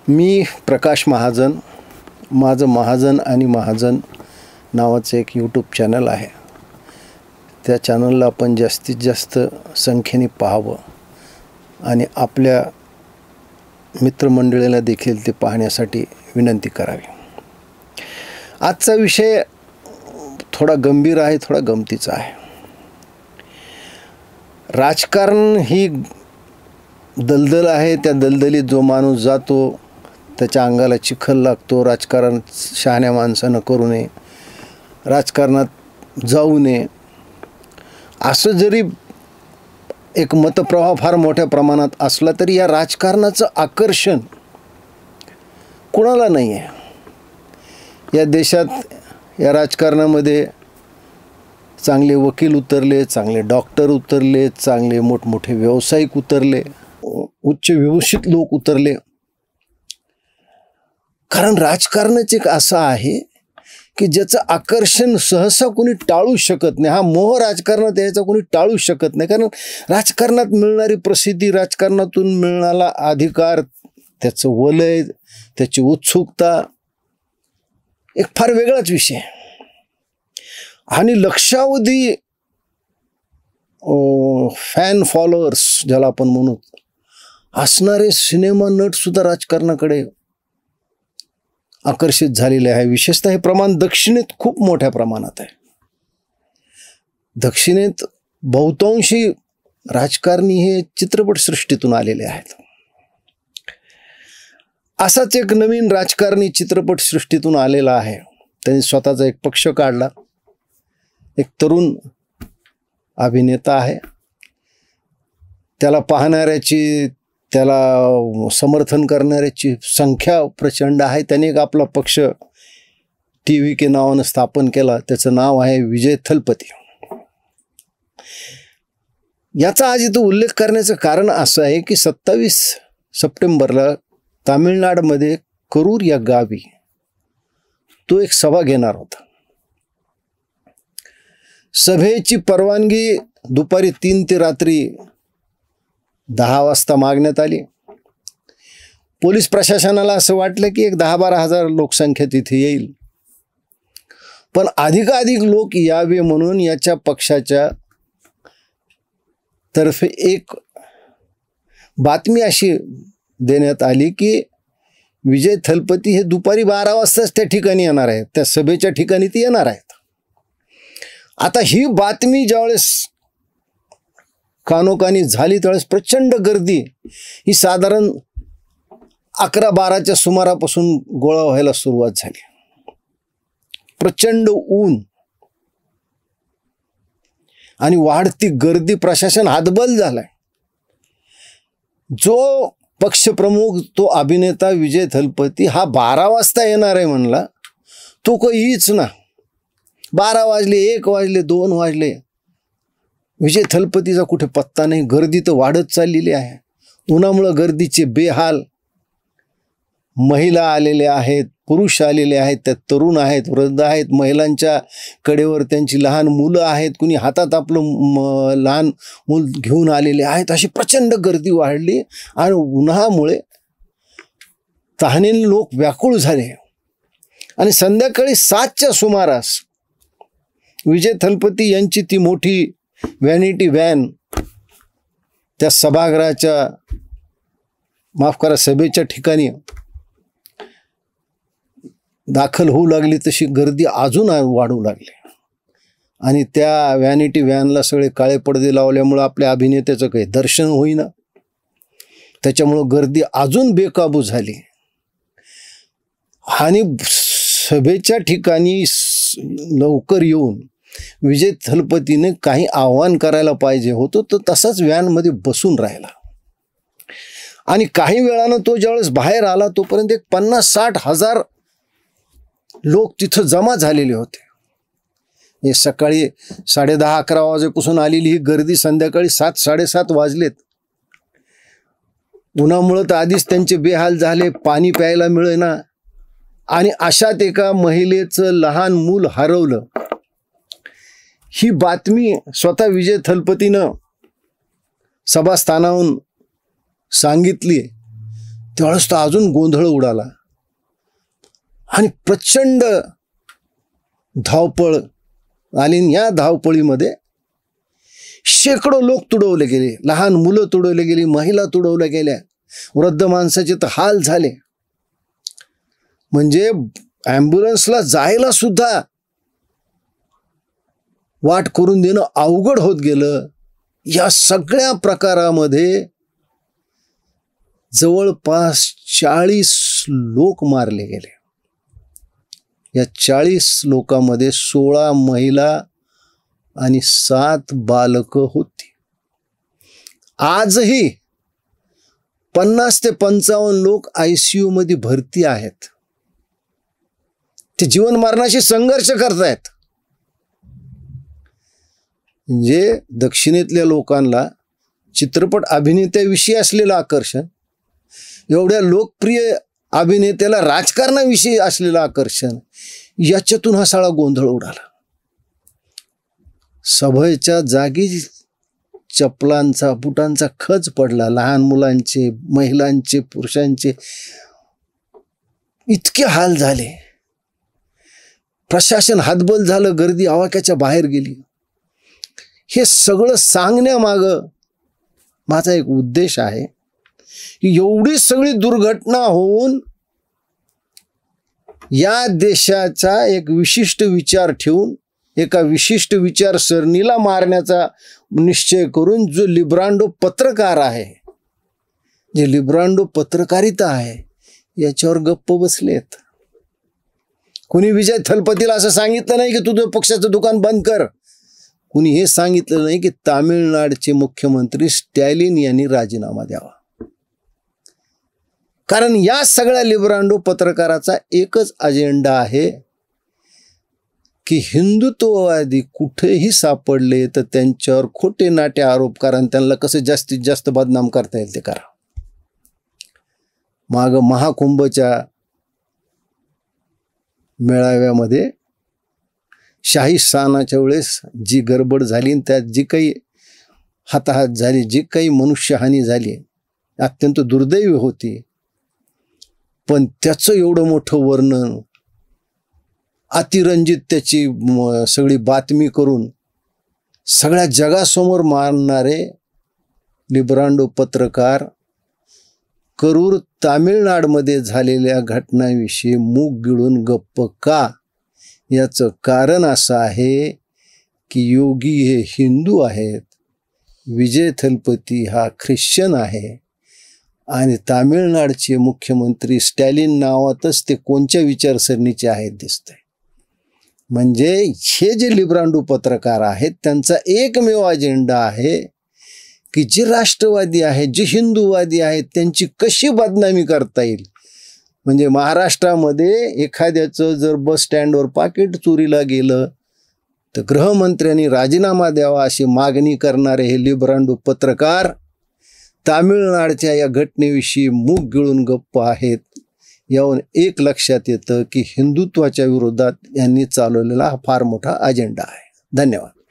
मी प्रकाश महाजन, माझं महाजन आणि महाजन नावाचं एक यूट्यूब चॅनल आहे. त्या चॅनलला आपण जास्तीत जास्त संख्येने पाहावं आणि आपल्या मित्रमंडळीला देखील ते पाहण्यासाठी विनंती करावी. आजचा विषय थोडा गंभीर आहे, थोडा गमतीचा आहे. राजकारण ही दलदल आहे. त्या दलदलीत जो माणूस जातो त्याच्या अंगाला चिखल लागतो. राजकारण शहाण्या माणसानं करू नये, राजकारणात जाऊ नये, असं जरी एक मतप्रवाह फार मोठ्या प्रमाणात असला तरी या राजकारणाचं आकर्षण कुणाला नाही आहे. या देशात या राजकारणामध्ये चांगले वकील उतरले, चांगले डॉक्टर उतरले, चांगले मोठमोठे व्यावसायिक उतरले, उच्च विभूषित लोक उतरले. कारण राजकारणच एक असं आहे की ज्याचं आकर्षण सहसा कोणी टाळू शकत नाही. हा मोह राजकारणात यायचा कोणी टाळू शकत नाही. कारण राजकारणात मिळणारी प्रसिद्धी, राजकारणातून मिळणारा अधिकार, त्याचं वलय, त्याची उत्सुकता एक फार वेगळाच विषय आहे. आणि लक्षावधी फॅन फॉलोअर्स ज्याला आपण म्हणू असणारे सिनेमा नटसुद्धा राजकारणाकडे आकर्षित झालेले आहे. विशेषतः हे प्रमाण दक्षिणेत खूप मोठ्या प्रमाणात आहे. दक्षिणेत बहुतांशी राजकारणी हे चित्रपटसृष्टीतून आलेले आहेत. असाच एक नवीन राजकारणी चित्रपटसृष्टीतून आलेला आहे. त्यांनी स्वतःचा एक पक्ष काढला. एक तरुण अभिनेता आहे. त्याला पाहणाऱ्याची, त्याला समर्थन करणाऱ्याची संख्या प्रचंड आहे. त्याने एक आपला पक्ष TV के नावानं स्थापन केला. त्याचं नाव आहे विजय थलपती. याचा आज इथं उल्लेख करण्याचं कारण असं आहे की 27 सप्टेंबरला तामिळनाडूमध्ये करूर या गावी तो एक सभा घेणार होता. सभेची परवानगी दुपारी 3 ते रात्री 10 वाजता मागण्यात आली. पोलीस प्रशासनाला असं वाटलं की एक 10-12 हजार लोकसंख्या तिथे येईल, पण अधिकाधिक लोक यावे म्हणून याच्या पक्षाच्या तर्फे एक बातमी अशी देण्यात आली की विजय थलपती हे दुपारी 12 वाजताच त्या ठिकाणी येणार आहेत, त्या सभेच्या ठिकाणी ते येणार आहेत. आता ही बातमी ज्यावेळेस कानोकानी झाली त्यावेळेस प्रचंड गर्दी, ही साधारण 11-12च्या सुमारापासून गोळा व्हायला सुरुवात झाली. प्रचंड ऊन आणि वाढती गर्दी, प्रशासन हातबल झालाय. जो पक्षप्रमुख, तो अभिनेता विजय थलपती हा 12 वाजता येणार आहे म्हणला, तो काही येईच ना. 12 वाजले, 1 वाजले, 2 वाजले, विजय थलपतीचा कुठे पत्ता नाही. गर्दी तर वाढत चाललेली आहे. उन्हामुळं गर्दीचे बेहाल. महिला आलेल्या आहेत, पुरुष आलेले आहेत, त्यात तरुण आहेत, वृद्ध आहेत, महिलांच्या कडेवर त्यांची लहान मुलं आहेत, कुणी हातात आपलं लहान मूल घेऊन आलेले आहेत. अशी प्रचंड गर्दी वाढली आणि उन्हामुळे तहानेने लोक व्याकुळ झाले. आणि संध्याकाळी 7च्या सुमारास विजय थलपती यांची ती मोठी व्हॅनिटी व्हॅन त्या सभागृहाच्या, माफ करा, सभेच्या ठिकाणी दाखल होऊ लागली. तशी गर्दी अजून वाढू लागली आणि त्या व्हॅनिटी व्हॅनला सगळे काळे पडदे लावल्यामुळं आपल्या अभिनेत्याचं काही दर्शन होईना. त्याच्यामुळं गर्दी अजून बेकाबू झाली आणि सभेच्या ठिकाणी लवकर येऊन विजय थलपतीने काही आव्हान करायला पाहिजे होतं, तर तसाच व्हॅनमध्ये बसून राहिला. आणि काही वेळानं तो ज्यावेळेस बाहेर आला तोपर्यंत एक 50-60 हजार लोक तिथं जमा झालेले होते. हे सकाळी 10:30-11 वाजेपासून आलेली ही गर्दी संध्याकाळी 7-7:30 वाजलेत. उन्हामुळं तर आधीच त्यांचे बेहाल झाले, पाणी प्यायला मिळेना. आणि अशात एका महिलेचं लहान मूल हरवलं. ही बातमी स्वतः विजय थलपतीनं सभास्थानाहून सांगितली त्यावेळेस तर अजून गोंधळ उडाला आणि प्रचंड धावपळ आली. या धावपळीमध्ये शेकडो लोक तुडवले गेले, लहान मुलं तुडवले गेली, महिला तुडवल्या गेल्या, वृद्ध माणसाचे तर हाल झाले. म्हणजे ॲम्ब्युलन्सला जायला सुद्धा वाट करून देणं अवघड होत गेलं. या सगळ्या प्रकारामध्ये जवळपास 40 लोक मारले गेले. या 40 लोकांमध्ये 16 महिला आणि 7 बालकं होती. आजही 50 ते 55 लोक ICU मध्ये भरती आहेत. ते जीवन मरणाशी संघर्ष करतायत. म्हणजे दक्षिणेतल्या लोकांना चित्रपट अभिनेत्याविषयी असलेलं आकर्षण, एवढ्या लोकप्रिय अभिनेत्याला राजकारणाविषयी असलेलं आकर्षण, याच्यातून हा सगळा गोंधळ उडाला. सभेच्या जागी चपलांचा बुटांचा खच पडला. लहान मुलांचे, महिलांचे, पुरुषांचे इतके हाल झाले. प्रशासन हातबल झालं, गर्दी आवाक्याच्या बाहेर गेली. हे सगळं सांगण्यामागं माझा एक उद्देश आहे की एवढी सगळी दुर्घटना होऊन या देशाचा एक विशिष्ट विचार ठेवून एका विशिष्ट विचारसरणीला मारण्याचा निश्चय करून जो लिब्रांडो पत्रकार आहे, जे लिब्रांडो पत्रकारिता आहे, याच्यावर गप्प बसलेत. कुणी विजय थलपतीला असं सांगितलं नाही की तुझं पक्षाचं दुकान बंद कर. कुणी हे सांगितलं नाही की तामिळनाडूचे मुख्यमंत्री स्टॅलिन यांनी राजीनामा द्यावा. कारण या सगळ्या लिब्रांडो पत्रकाराचा एकच अजेंडा आहे की हिंदुत्ववादी कुठेही सापडले तर त्यांच्यावर खोटे नाटे आरोप करा आणि त्यांना कसं जास्तीत जास्त बदनाम करता येईल ते करा. माग महाकुंभच्या मेळाव्यामध्ये शाही स्नानाच्या वेळेस जी गडबड झाली, त्यात जी काही हाताहात झाली, जी काही मनुष्यहानी झाली, अत्यंत दुर्दैवी होती. पण त्याचं एवढं मोठं वर्णन, अतिरंजित त्याची सगळी बातमी करून सगळ्या जगासमोर मारणारे लिब्रांडो पत्रकार करूर तामिळनाडूमध्ये झालेल्या घटनाविषयी मूग गिळून गप्प का? याचं कारण असं आहे की योगी हे हिंदू आहेत, विजय थलपती हा ख्रिश्चन आहे आणि तामिळनाडूचे मुख्यमंत्री स्टॅलिन नावातच ते कोणत्या विचारसरणीचे आहेत दिसतंय. म्हणजे हे जे लिब्रांडो पत्रकार आहेत त्यांचा एकमेव अजेंडा आहे की जे राष्ट्रवादी आहेत, जे हिंदूवादी आहेत, त्यांची कशी बदनामी करता येईल. म्हणजे महाराष्ट्रामध्ये एखाद्याचं जर बस स्टँडवर पाकिट चोरीला गेलं तर गृहमंत्र्यांनी राजीनामा द्यावा अशी मागणी करणारे हे लिब्रांडो पत्रकार तामिळनाडूच्या या घटनेविषयी मूग गिळून गप्प आहेत. यावरून एक लक्षात येतं की हिंदुत्वाच्या विरोधात यांनी चालवलेला हा फार मोठा अजेंडा आहे. धन्यवाद.